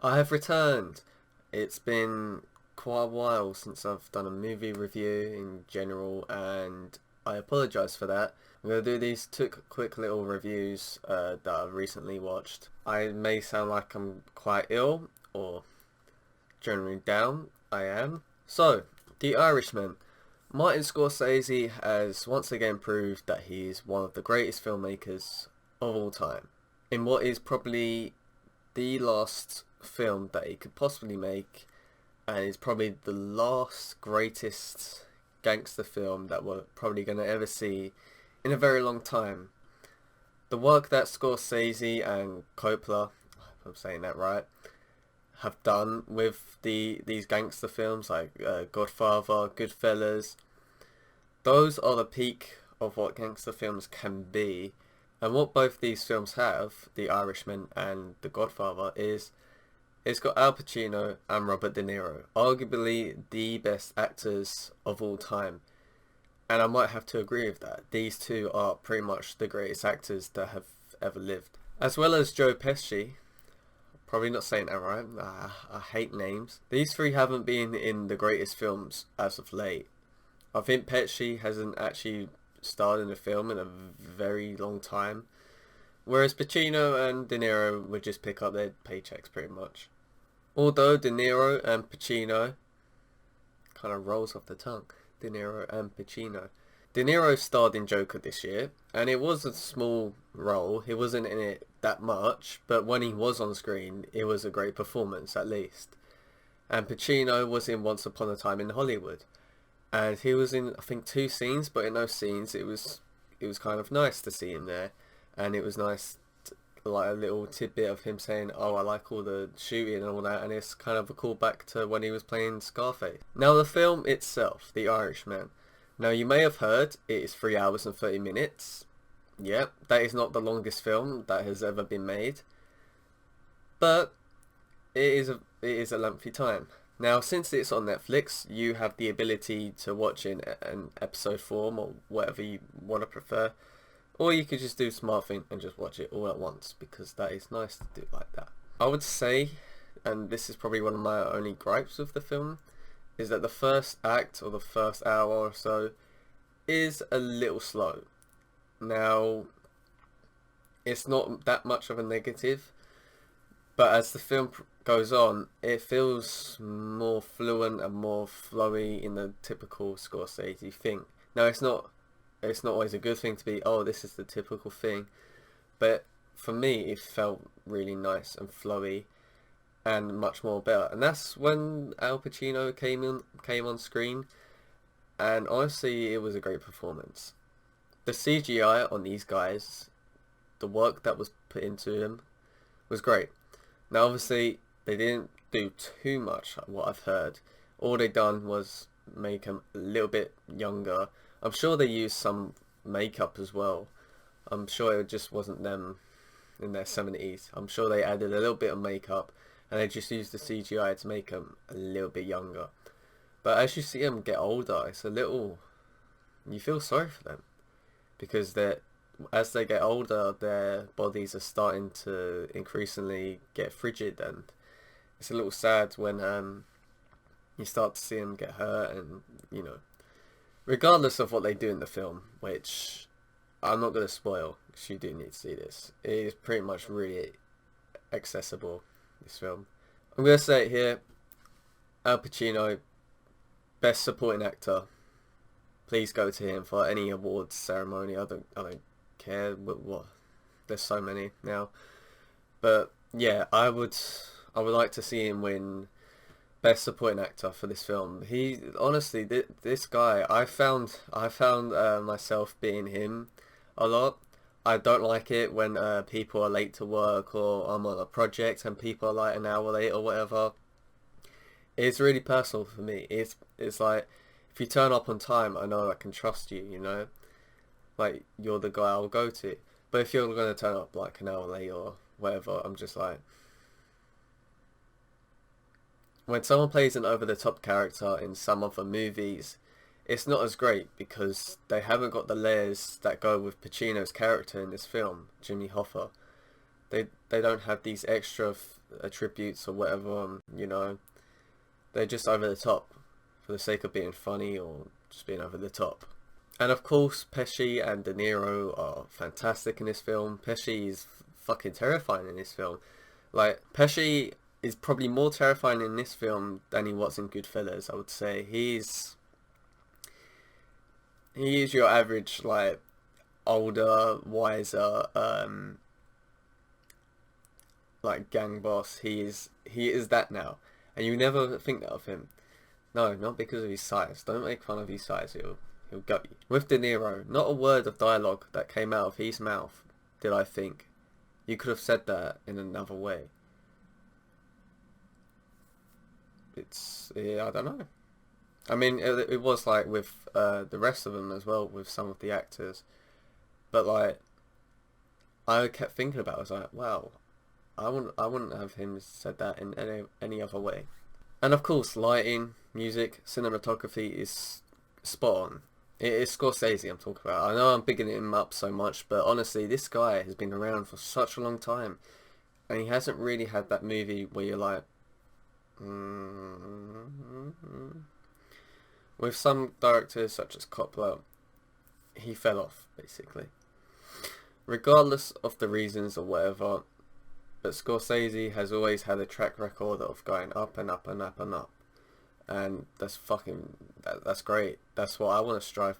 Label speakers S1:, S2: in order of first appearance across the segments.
S1: I have returned. It's been quite a while since I've done a movie review in general, and I apologise for that. I'm going to do these two quick little reviews that I've recently watched. I may sound like I'm quite ill or generally down. I am. So, The Irishman. Martin Scorsese has once again proved that he's one of the greatest filmmakers of all time. In what is probably the last film that he could possibly make, and is probably the last greatest gangster film that we're probably going to ever see in a very long time. The work that Scorsese and Coppola, if I'm saying that right, have done with these gangster films like Godfather, Goodfellas, those are the peak of what gangster films can be. And what both these films have, The Irishman and The Godfather, is it's got Al Pacino and Robert De Niro, arguably the best actors of all time. And I might have to agree with that. These two are pretty much the greatest actors that have ever lived. As well as Joe Pesci, probably not saying that right, I hate names. These three haven't been in the greatest films as of late. I think Pesci hasn't actually starred in a film in a very long time. Whereas Pacino and De Niro would just pick up their paychecks pretty much. Although De Niro and Pacino kind of rolls off the tongue. De Niro and Pacino. De Niro starred in Joker this year, and it was a small role. He wasn't in it that much, but when he was on screen, it was a great performance at least. And Pacino was in Once Upon a Time in Hollywood, and he was in I think two scenes, but in those scenes it was kind of nice to see him there, and it was nice like a little tidbit of him saying, "Oh, I like all the shooting and all that," and it's kind of a callback to when he was playing Scarface. Now the film itself, The Irishman. Now you may have heard it is 3 hours and 30 minutes. Yep, that is not the longest film that has ever been made, but it is a lengthy time. Now, since it's on Netflix, you have the ability to watch in an episode form or whatever you want to prefer. Or you could just do smart thing and just watch it all at once, because that is nice to do like that. I would say, and this is probably one of my only gripes with the film, is that the first act or the first hour or so is a little slow. Now, it's not that much of a negative, but as the film goes on, it feels more fluent and more flowy in the typical Scorsese thing. Now, it's not always a good thing to be, oh, this is the typical thing, but for me it felt really nice and flowy and much more better. And that's when Al Pacino came on screen, and honestly it was a great performance. The CGI on these guys, the work that was put into them, was great. Now obviously they didn't do too much, what I've heard. All they done was make them a little bit younger. I'm sure they used some makeup as well. I'm sure it just wasn't them in their 70s. I'm sure they added a little bit of makeup and they just used the CGI to make them a little bit younger. But as you see them get older, it's a little... you feel sorry for them, because as they get older, their bodies are starting to increasingly get frigid, and it's a little sad when you start to see them get hurt, and regardless of what they do in the film, which I'm not going to spoil because you do need to see this. It is pretty much really accessible, this film. I'm going to say it here. Al Pacino, best supporting actor. Please go to him for any awards ceremony. I don't care what. There's so many now. But yeah, I would like to see him win Best Supporting Actor for this film. He honestly, this guy, I found myself being him a lot. I don't like it when people are late to work, or I'm on a project and people are like an hour late or whatever. It's really personal for me. It's like, if you turn up on time, I know I can trust you. Like you're the guy I'll go to. But if you're gonna turn up like an hour late or whatever, I'm just like, when someone plays an over-the-top character in some other movies, it's not as great because they haven't got the layers that go with Pacino's character in this film, Jimmy Hoffa. They don't have these extra attributes or whatever, you know, they're just over the top for the sake of being funny or just being over the top. And of course, Pesci and De Niro are fantastic in this film. Pesci is fucking terrifying in this film. Like, Pesci is probably more terrifying in this film than he was in Goodfellas, I would say. He is your average, like, older, wiser, like, gang boss. He is that now. And you never think that of him. No, not because of his size. Don't make fun of his size. He'll gut you. With De Niro, not a word of dialogue that came out of his mouth did I think. You could have said that in another way. I don't know. I mean, it was like with the rest of them as well, with some of the actors. But like, I kept thinking about it. I was like, wow, I wouldn't have him said that in any other way. And of course, lighting, music, cinematography is spot on. It is Scorsese I'm talking about. I know I'm bigging him up so much, but honestly, this guy has been around for such a long time, and he hasn't really had that movie where you're like, With some directors such as Coppola, he fell off basically. Regardless of the reasons or whatever, but Scorsese has always had a track record of going up and up and up and up. And that's that's great. That's what I want to strive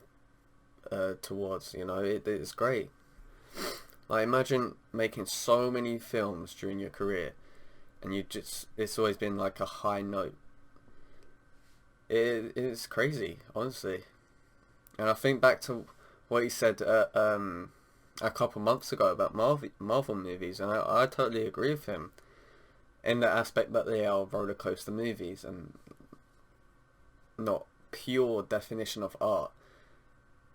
S1: towards, you know. It's great. Like, imagine making so many films during your career and it's always been like a high note. It's crazy, honestly. And I think back to what he said a couple months ago about Marvel movies, and I totally agree with him in the aspect that they are roller coaster movies and not pure definition of art.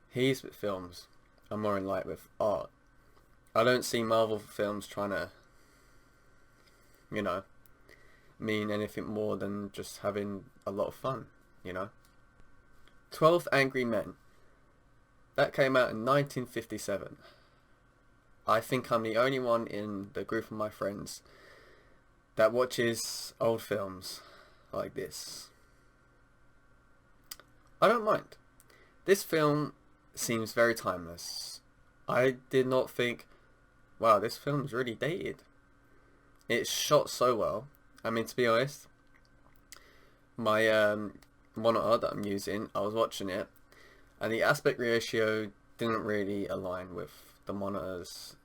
S1: His films are more in line with art. I don't see Marvel films trying to, you know, mean anything more than just having a lot of fun, you know. 12 Angry Men. That came out in 1957. I think I'm the only one in the group of my friends that watches old films like this. I don't mind. This film seems very timeless. I did not think, wow, this film's really dated. It's shot so well. I mean, to be honest, my monitor that I'm using, I was watching it, and the aspect ratio didn't really align with the monitor's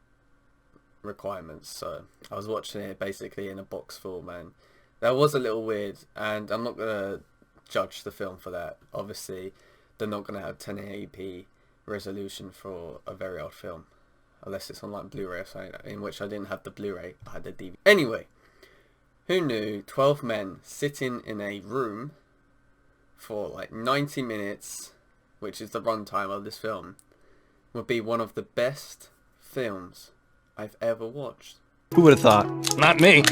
S1: requirements, so I was watching it basically in a box format. That was a little weird, and I'm not gonna judge the film for that. Obviously, they're not gonna have 1080p resolution for a very old film, unless it's on like Blu-ray or something, in which I didn't have the Blu-ray, I had the DVD. Anyway, who knew 12 men sitting in a room for like 90 minutes, which is the runtime of this film, would be one of the best films I've ever watched.
S2: Who would have thought? Not me.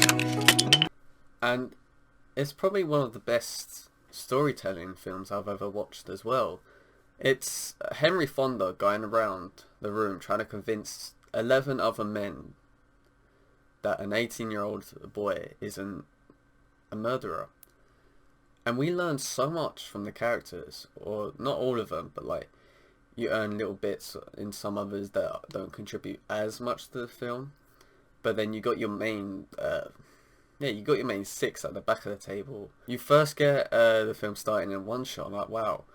S1: And it's probably one of the best storytelling films I've ever watched as well. It's Henry Fonda going around the room trying to convince 11 other men that an 18-year-old boy isn't a murderer. And we learn so much from the characters, or not all of them, but like, you earn little bits in some others that don't contribute as much to the film. But then you got your main, you got your main six at the back of the table. You first get the film starting in one shot. I'm like, wow.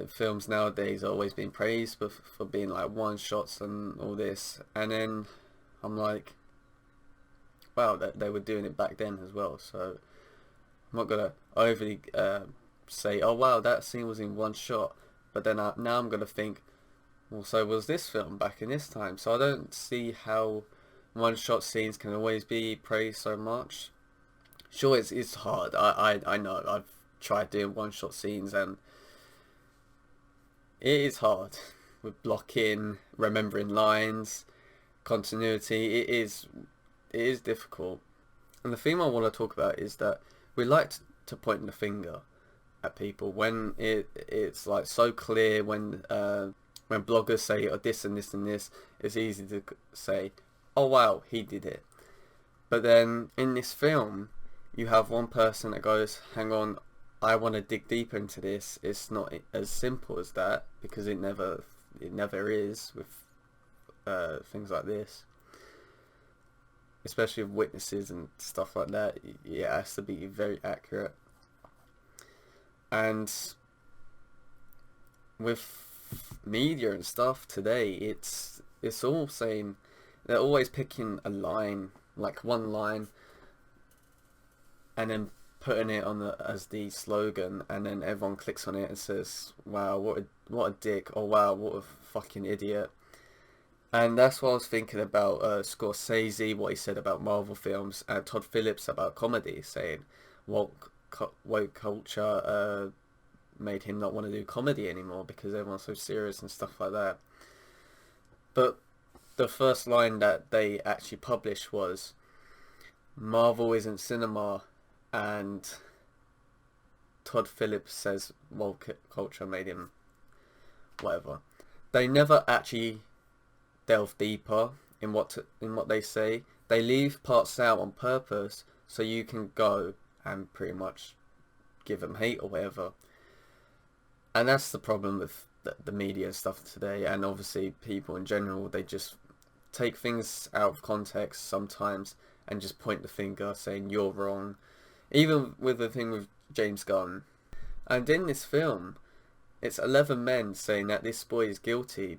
S1: Films nowadays are always being praised for being like one shots and all this. And then I'm like, wow, they were doing it back then as well. So I'm not going to overly say, oh wow, that scene was in one shot. But then now I'm going to think, well, so was this film back in this time? So I don't see how one-shot scenes can always be praised so much. Sure, it's hard. I know. I've tried doing one-shot scenes and it is hard with blocking, remembering lines, continuity. It is difficult. And the theme I want to talk about is that we like to point the finger at people when it's like so clear. When bloggers say, oh, this and this and this, it's easy to say, oh wow, he did it. But then in this film, you have one person that goes, hang on, I want to dig deeper into this. It's not as simple as that, because it never is with things like this, especially with witnesses and stuff like that. It has to be very accurate. And with media and stuff today, it's all saying, they're always picking a line, like one line, and then putting it on as the slogan, and then everyone clicks on it and says, wow, what a dick, or wow, what a fucking idiot. And that's what I was thinking about Scorsese, what he said about Marvel films, and Todd Phillips about comedy, saying woke culture made him not want to do comedy anymore because everyone's so serious and stuff like that. But the first line that they actually published was, Marvel isn't cinema, and Todd Phillips says woke culture made him whatever. They never actually delve deeper in what they say. They leave parts out on purpose so you can go and pretty much give them hate or whatever. And that's the problem with the media and stuff today, and obviously people in general. They just take things out of context sometimes and just point the finger saying you're wrong. Even with the thing with James Gunn. And in this film, it's 11 men saying that this boy is guilty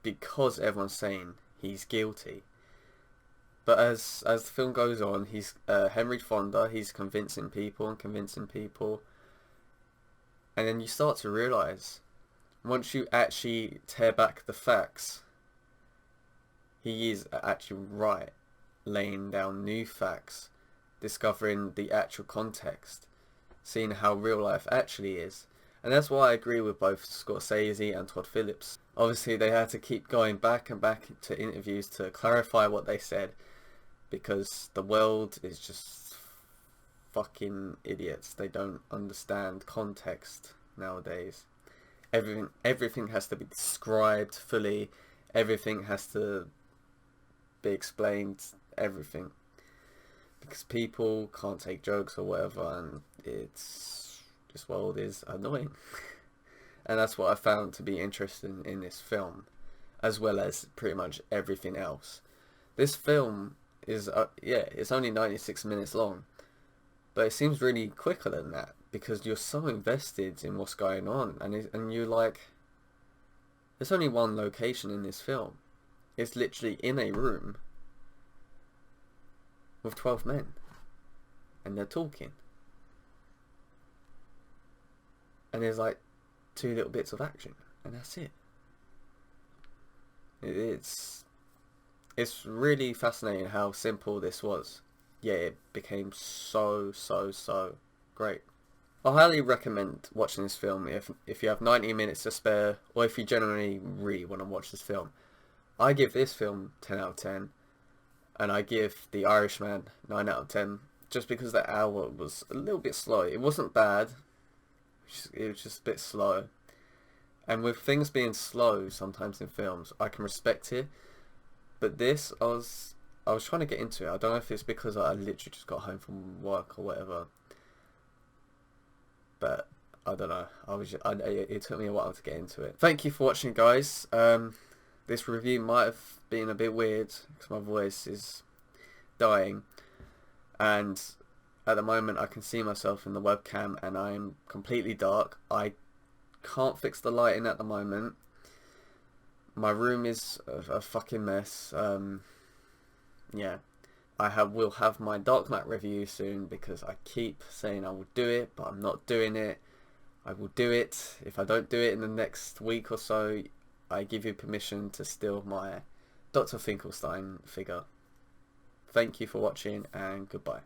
S1: because everyone's saying he's guilty. But as the film goes on, he's Henry Fonda, he's convincing people. And then you start to realise, once you actually tear back the facts, he is actually right, laying down new facts, discovering the actual context, seeing how real life actually is. And that's why I agree with both Scorsese and Todd Phillips. Obviously they had to keep going back and back to interviews to clarify what they said, because the world is just fucking idiots. They don't understand context nowadays. Everything has to be described fully. Everything has to be explained. Everything. Because people can't take jokes or whatever, and this world is annoying. And that's what I found to be interesting in this film, as well as pretty much everything else. This film is it's only 96 minutes long, but it seems really quicker than that, because you're so invested in what's going on, and you're like, there's only one location in this film. It's literally in a room with 12 men, and they're talking, and there's like 2 little bits of action, and that's it. It's really fascinating how simple this was. Yeah, it became so great. I highly recommend watching this film if you have 90 minutes to spare, or if you genuinely really want to watch this film. I give this film 10 out of 10, and I give The Irishman 9 out of 10, just because the hour was a little bit slow. It wasn't bad, it was just a bit slow. And with things being slow sometimes in films, I can respect it. But this, I was trying to get into it. I don't know if it's because I literally just got home from work or whatever. But I don't know. It took me a while to get into it. Thank you for watching, guys. This review might have been a bit weird because my voice is dying, and at the moment I can see myself in the webcam and I'm completely dark. I can't fix the lighting at the moment. My room is a fucking mess. Yeah, will have my Dark Knight review soon, because I keep saying I will do it, but I'm not doing it. I will do it. If I don't do it in the next week or so, I give you permission to steal my Dr. Finkelstein figure. Thank you for watching, and goodbye.